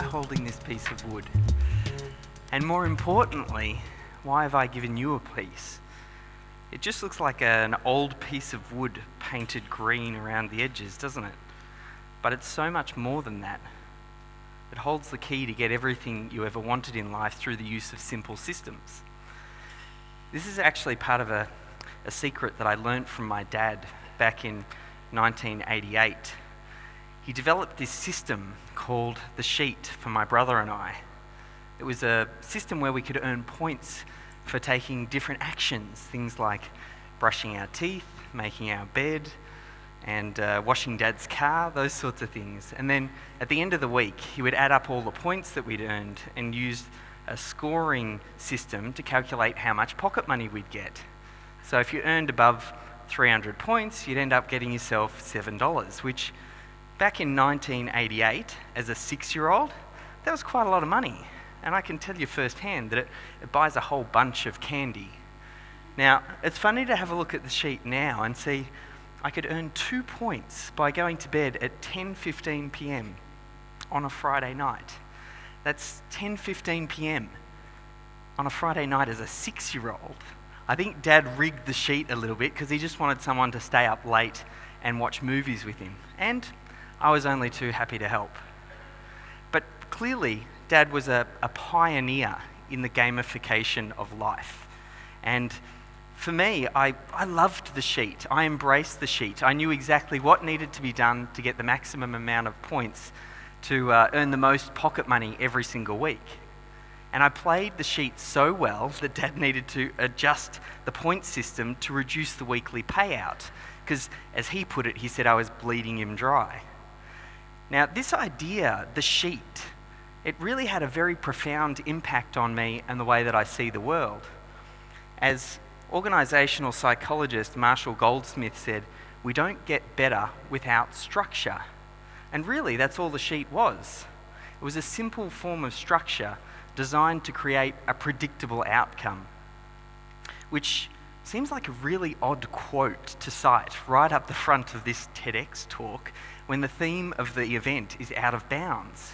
holding this piece of wood? And more importantly, why have I given you a piece? It just looks like an old piece of wood painted green around the edges, doesn't it? But it's so much more than that. It holds the key to get everything you ever wanted in life through the use of simple systems. This is actually part of a secret that I learnt from my dad back in 1988. He developed this system called the sheet for my brother and I. It was a system where we could earn points for taking different actions, things like brushing our teeth, making our bed, and washing Dad's car, those sorts of things. And then at the end of the week, he would add up all the points that we'd earned and use a scoring system to calculate how much pocket money we'd get. So if you earned above 300 points, you'd end up getting yourself $7, which back in 1988, as a 6-year-old, that was quite a lot of money. And I can tell you firsthand that it buys a whole bunch of candy. Now, it's funny to have a look at the sheet now and see I could earn 2 points by going to bed at 10:15 p.m. on a Friday night. That's 10:15 p.m. on a Friday night as a 6-year-old. I think Dad rigged the sheet a little bit because he just wanted someone to stay up late and watch movies with him. And I was only too happy to help. But clearly, Dad was a pioneer in the gamification of life. And for me, I loved the sheet. I embraced the sheet. I knew exactly what needed to be done to get the maximum amount of points to earn the most pocket money every single week. And I played the sheet so well that Dad needed to adjust the point system to reduce the weekly payout. Because as he put it, he said I was bleeding him dry. Now, this idea, the sheet, it really had a very profound impact on me and the way that I see the world. As organisational psychologist Marshall Goldsmith said, we don't get better without structure. And really, that's all the sheet was. It was a simple form of structure designed to create a predictable outcome, which seems like a really odd quote to cite right up the front of this TEDx talk when the theme of the event is out of bounds.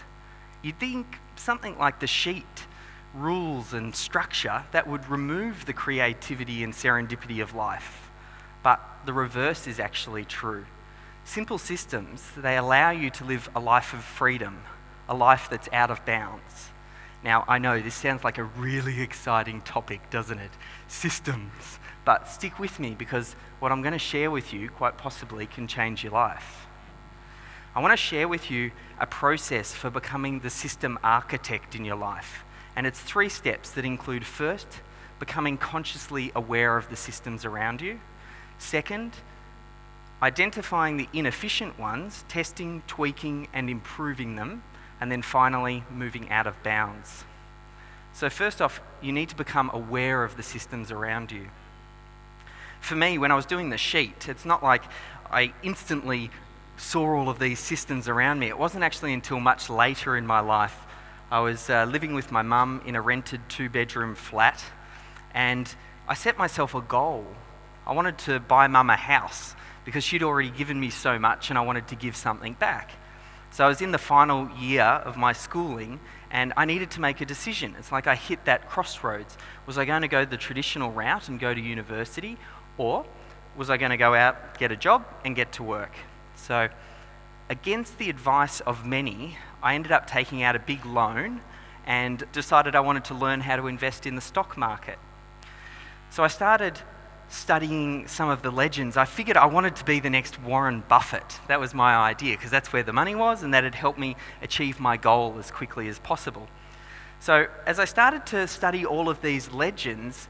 You'd think something like the sheet, rules and structure, that would remove the creativity and serendipity of life. But the reverse is actually true. Simple systems, they allow you to live a life of freedom, a life that's out of bounds. Now, I know this sounds like a really exciting topic, doesn't it? Systems. But stick with me because what I'm going to share with you quite possibly can change your life. I want to share with you a process for becoming the system architect in your life. And it's 3 steps that include, first, becoming consciously aware of the systems around you. Second, identifying the inefficient ones, testing, tweaking, and improving them. And then finally, moving out of bounds. So first off, you need to become aware of the systems around you. For me, when I was doing the sheet, it's not like I instantly saw all of these systems around me. It wasn't actually until much later in my life. I was living with my mum in a rented 2-bedroom flat, and I set myself a goal. I wanted to buy Mum a house because she'd already given me so much and I wanted to give something back. So I was in the final year of my schooling and I needed to make a decision. It's like I hit that crossroads. Was I going to go the traditional route and go to university, or was I going to go out, get a job and get to work? So against the advice of many, I ended up taking out a big loan and decided I wanted to learn how to invest in the stock market. So I started studying some of the legends. I figured I wanted to be the next Warren Buffett. That was my idea because that's where the money was and that had helped me achieve my goal as quickly as possible. So as I started to study all of these legends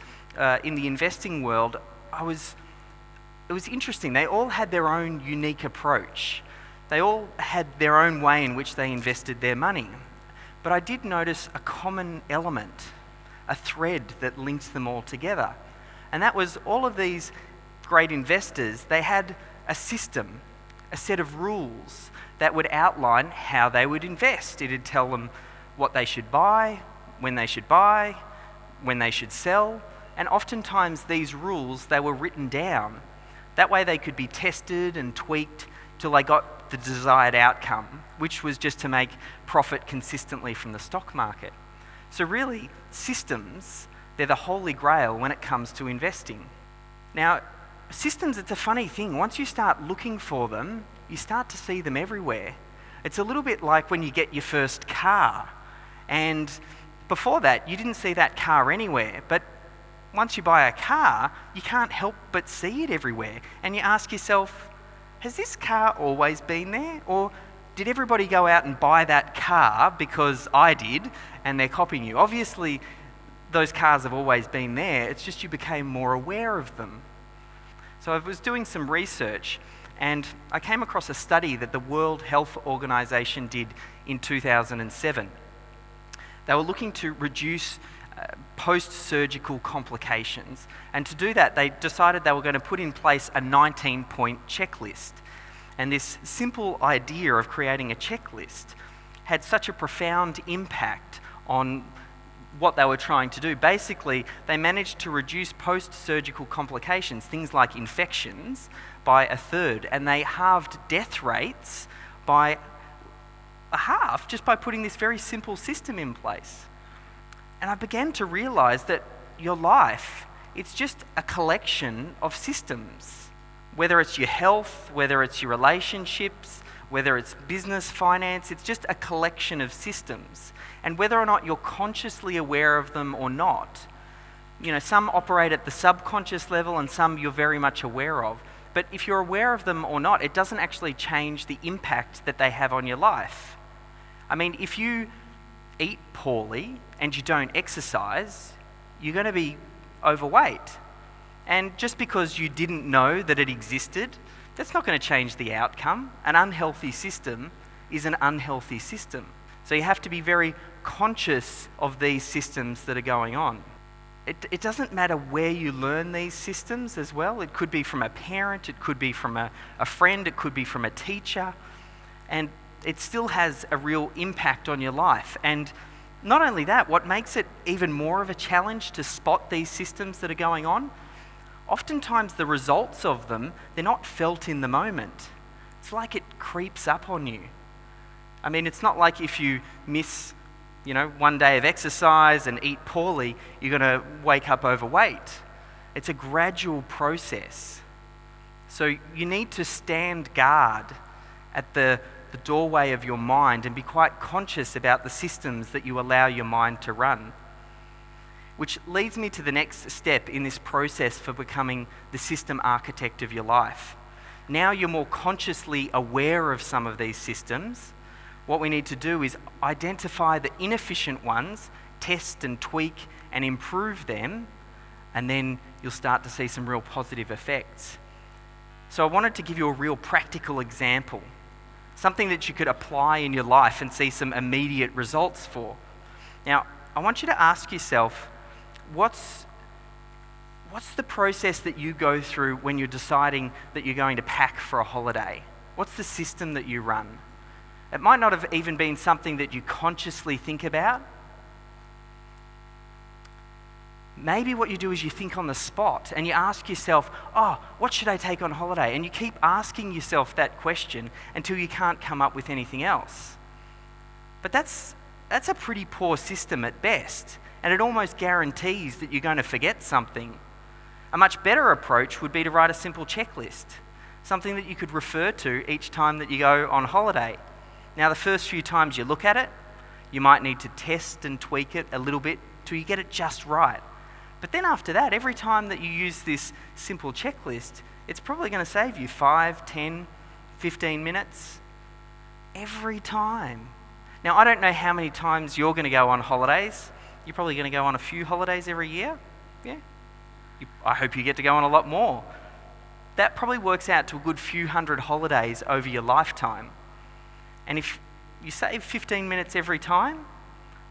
in the investing world, it was interesting. They all had their own unique approach. They all had their own way in which they invested their money. But I did notice a common element, a thread that linked them all together. And that was all of these great investors, they had a system, a set of rules that would outline how they would invest. It would tell them what they should buy, when they should sell, and oftentimes these rules, they were written down. That way they could be tested and tweaked till they got the desired outcome, which was just to make profit consistently from the stock market. So really, systems, they're the holy grail when it comes to investing. Now, systems, it's a funny thing. Once you start looking for them, you start to see them everywhere. It's a little bit like when you get your first car. And before that, you didn't see that car anywhere. But once you buy a car, you can't help but see it everywhere. And you ask yourself, has this car always been there? Or did everybody go out and buy that car because I did and they're copying you? Obviously, those cars have always been there. It's just you became more aware of them. So I was doing some research and I came across a study that the World Health Organization did in 2007. They were looking to reduce post-surgical complications. And to do that, they decided they were going to put in place a 19-point checklist. And this simple idea of creating a checklist had such a profound impact on what they were trying to do. Basically, they managed to reduce post-surgical complications, things like infections, by a third, and they halved death rates by a half just by putting this very simple system in place. And I began to realize that your life, it's just a collection of systems. Whether it's your health, whether it's your relationships, whether it's business, finance, it's just a collection of systems. And whether or not you're consciously aware of them or not, some operate at the subconscious level and some you're very much aware of. But if you're aware of them or not, it doesn't actually change the impact that they have on your life. I mean, if you eat poorly and you don't exercise, you're going to be overweight. And just because you didn't know that it existed, that's not going to change the outcome. An unhealthy system is an unhealthy system. So you have to be very conscious of these systems that are going on. It doesn't matter where you learn these systems as well. It could be from a parent, it could be from a friend, it could be from a teacher, and it still has a real impact on your life. And not only that, what makes it even more of a challenge to spot these systems that are going on, oftentimes the results of them, they're not felt in the moment. It's like it creeps up on you. I mean, it's not like if you miss, one day of exercise and eat poorly, you're going to wake up overweight. It's a gradual process. So you need to stand guard at the doorway of your mind and be quite conscious about the systems that you allow your mind to run. Which leads me to the next step in this process for becoming the system architect of your life. Now you're more consciously aware of some of these systems. What we need to do is identify the inefficient ones, test and tweak and improve them, and then you'll start to see some real positive effects. So I wanted to give you a real practical example, something that you could apply in your life and see some immediate results for. Now, I want you to ask yourself, what's the process that you go through when you're deciding that you're going to pack for a holiday? What's the system that you run? It might not have even been something that you consciously think about. Maybe what you do is you think on the spot and you ask yourself, what should I take on holiday? And you keep asking yourself that question until you can't come up with anything else. But that's a pretty poor system at best, and it almost guarantees that you're going to forget something. A much better approach would be to write a simple checklist, something that you could refer to each time that you go on holiday. Now, the first few times you look at it, you might need to test and tweak it a little bit till you get it just right. But then after that, every time that you use this simple checklist, it's probably going to save you 5, 10, 15 minutes every time. Now, I don't know how many times you're going to go on holidays. You're probably going to go on a few holidays every year. Yeah. I hope you get to go on a lot more. That probably works out to a good few hundred holidays over your lifetime. And if you save 15 minutes every time,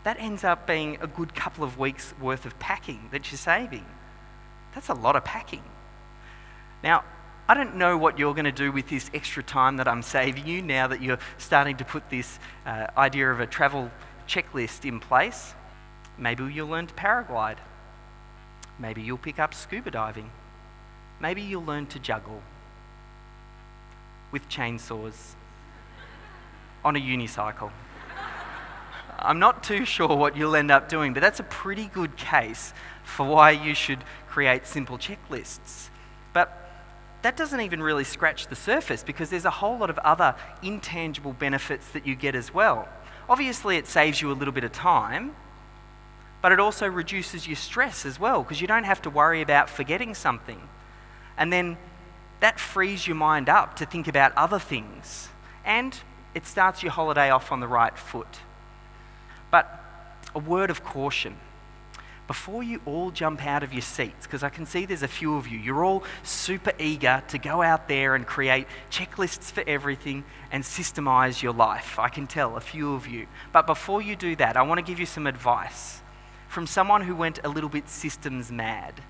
that ends up being a good couple of weeks worth of packing that you're saving. That's a lot of packing. Now, I don't know what you're going to do with this extra time that I'm saving you now that you're starting to put this idea of a travel checklist in place. Maybe you'll learn to paraglide. Maybe you'll pick up scuba diving. Maybe you'll learn to juggle. with chainsaws on a unicycle. I'm not too sure what you'll end up doing, but that's a pretty good case for why you should create simple checklists. But that doesn't even really scratch the surface, because there's a whole lot of other intangible benefits that you get as well. Obviously, it saves you a little bit of time, but it also reduces your stress as well, because you don't have to worry about forgetting something. And then that frees your mind up to think about other things, and it starts your holiday off on the right foot. But a word of caution. Before you all jump out of your seats, because I can see there's a few of you, you're all super eager to go out there and create checklists for everything and systemize your life. I can tell a few of you. But before you do that, I want to give you some advice from someone who went a little bit systems mad.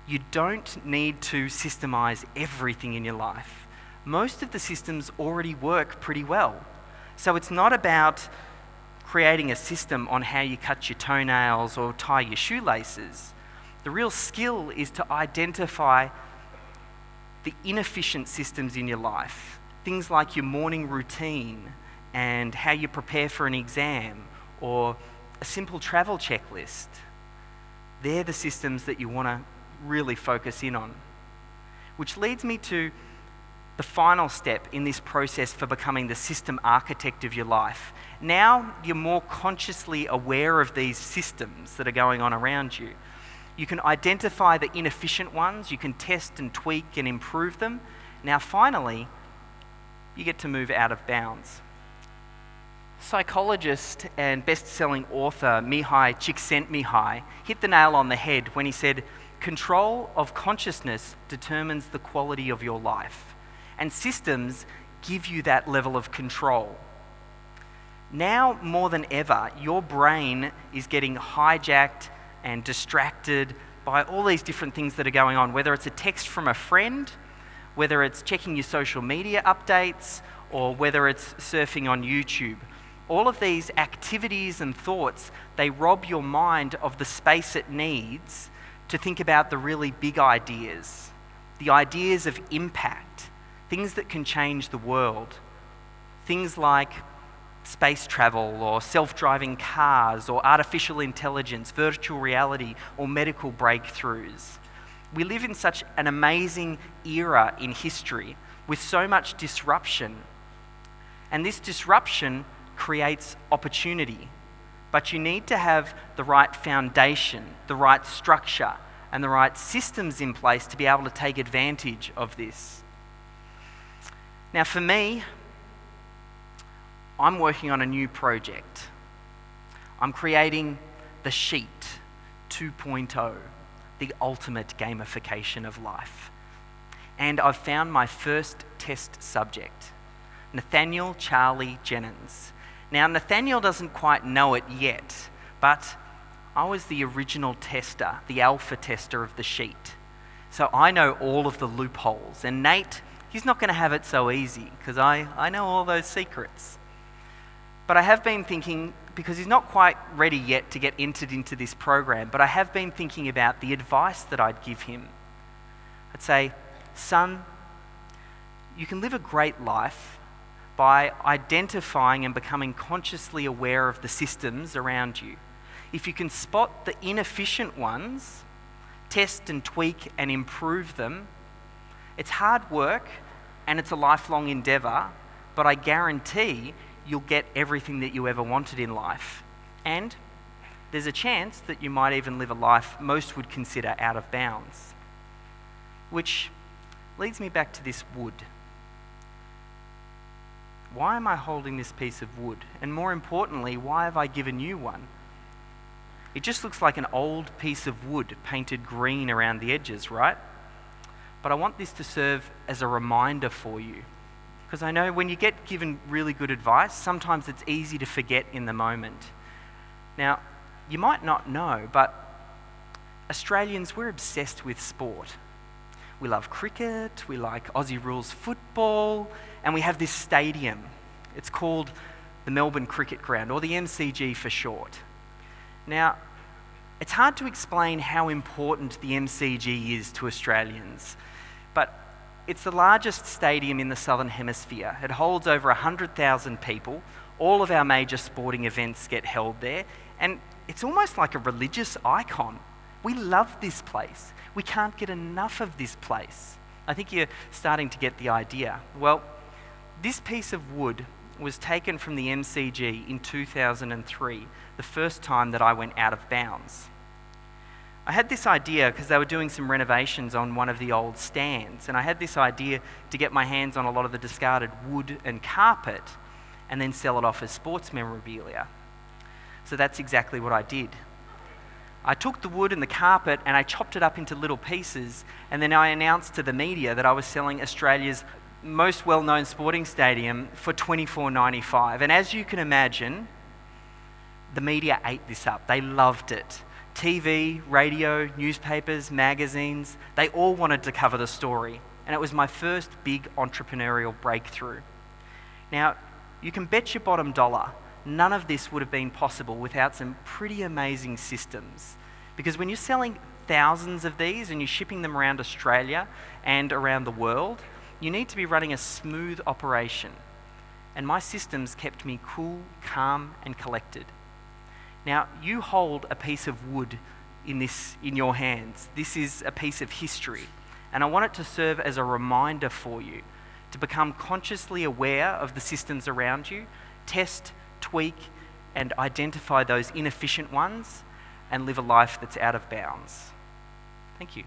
You don't need to systemize everything in your life. Most of the systems already work pretty well. So it's not about creating a system on how you cut your toenails or tie your shoelaces. The real skill is to identify the inefficient systems in your life. Things like your morning routine and how you prepare for an exam or a simple travel checklist. They're the systems that you want to really focus in on. Which leads me to the final step in this process for becoming the system architect of your life. Now you're more consciously aware of these systems that are going on around you. You can identify the inefficient ones, you can test and tweak and improve them. Now finally, you get to move out of bounds. Psychologist and best-selling author Mihai Csikszentmihalyi hit the nail on the head when he said, "Control of consciousness determines the quality of your life." And systems give you that level of control. Now more than ever, your brain is getting hijacked and distracted by all these different things that are going on, whether it's a text from a friend, whether it's checking your social media updates, or whether it's surfing on YouTube. All of these activities and thoughts, they rob your mind of the space it needs to think about the really big ideas, the ideas of impact, things that can change the world. Things like space travel or self-driving cars or artificial intelligence, virtual reality or medical breakthroughs. We live in such an amazing era in history with so much disruption. And this disruption creates opportunity. But you need to have the right foundation, the right structure, and the right systems in place to be able to take advantage of this. Now for me, I'm working on a new project. I'm creating the Sheet 2.0, the ultimate gamification of life. And I've found my first test subject, Nathaniel Charlie Jenyns. Now Nathaniel doesn't quite know it yet, but I was the original tester, the alpha tester of the Sheet. So I know all of the loopholes, and Nate, he's not going to have it so easy, because I know all those secrets. But I have been thinking, because he's not quite ready yet to get entered into this program, but I have been thinking about the advice that I'd give him. I'd say, son, you can live a great life by identifying and becoming consciously aware of the systems around you. If you can spot the inefficient ones, test and tweak and improve them, it's hard work and it's a lifelong endeavour, but I guarantee you'll get everything that you ever wanted in life. And there's a chance that you might even live a life most would consider out of bounds. Which leads me back to this wood. Why am I holding this piece of wood? And more importantly, why have I given you one? It just looks like an old piece of wood painted green around the edges, right? But I want this to serve as a reminder for you. Because I know when you get given really good advice, sometimes it's easy to forget in the moment. Now, you might not know, but Australians, we're obsessed with sport. We love cricket, we like Aussie rules football, and we have this stadium. It's called the Melbourne Cricket Ground, or the MCG for short. Now, it's hard to explain how important the MCG is to Australians, but it's the largest stadium in the Southern Hemisphere. It holds over 100,000 people. All of our major sporting events get held there, and it's almost like a religious icon. We love this place. We can't get enough of this place. I think you're starting to get the idea. Well, this piece of wood was taken from the MCG in 2003, the first time that I went out of bounds. I had this idea because they were doing some renovations on one of the old stands, and I had this idea to get my hands on a lot of the discarded wood and carpet and then sell it off as sports memorabilia. So that's exactly what I did. I took the wood and the carpet and I chopped it up into little pieces, and then I announced to the media that I was selling Australia's most well-known sporting stadium for $24.95. And as you can imagine, the media ate this up. They loved it. TV, radio, newspapers, magazines, they all wanted to cover the story. And it was my first big entrepreneurial breakthrough. Now, you can bet your bottom dollar, none of this would have been possible without some pretty amazing systems. Because when you're selling thousands of these and you're shipping them around Australia and around the world, you need to be running a smooth operation. And my systems kept me cool, calm, and collected. Now, you hold a piece of wood in your hands. This is a piece of history. And I want it to serve as a reminder for you to become consciously aware of the systems around you, test, tweak, and identify those inefficient ones, and live a life that's out of bounds. Thank you.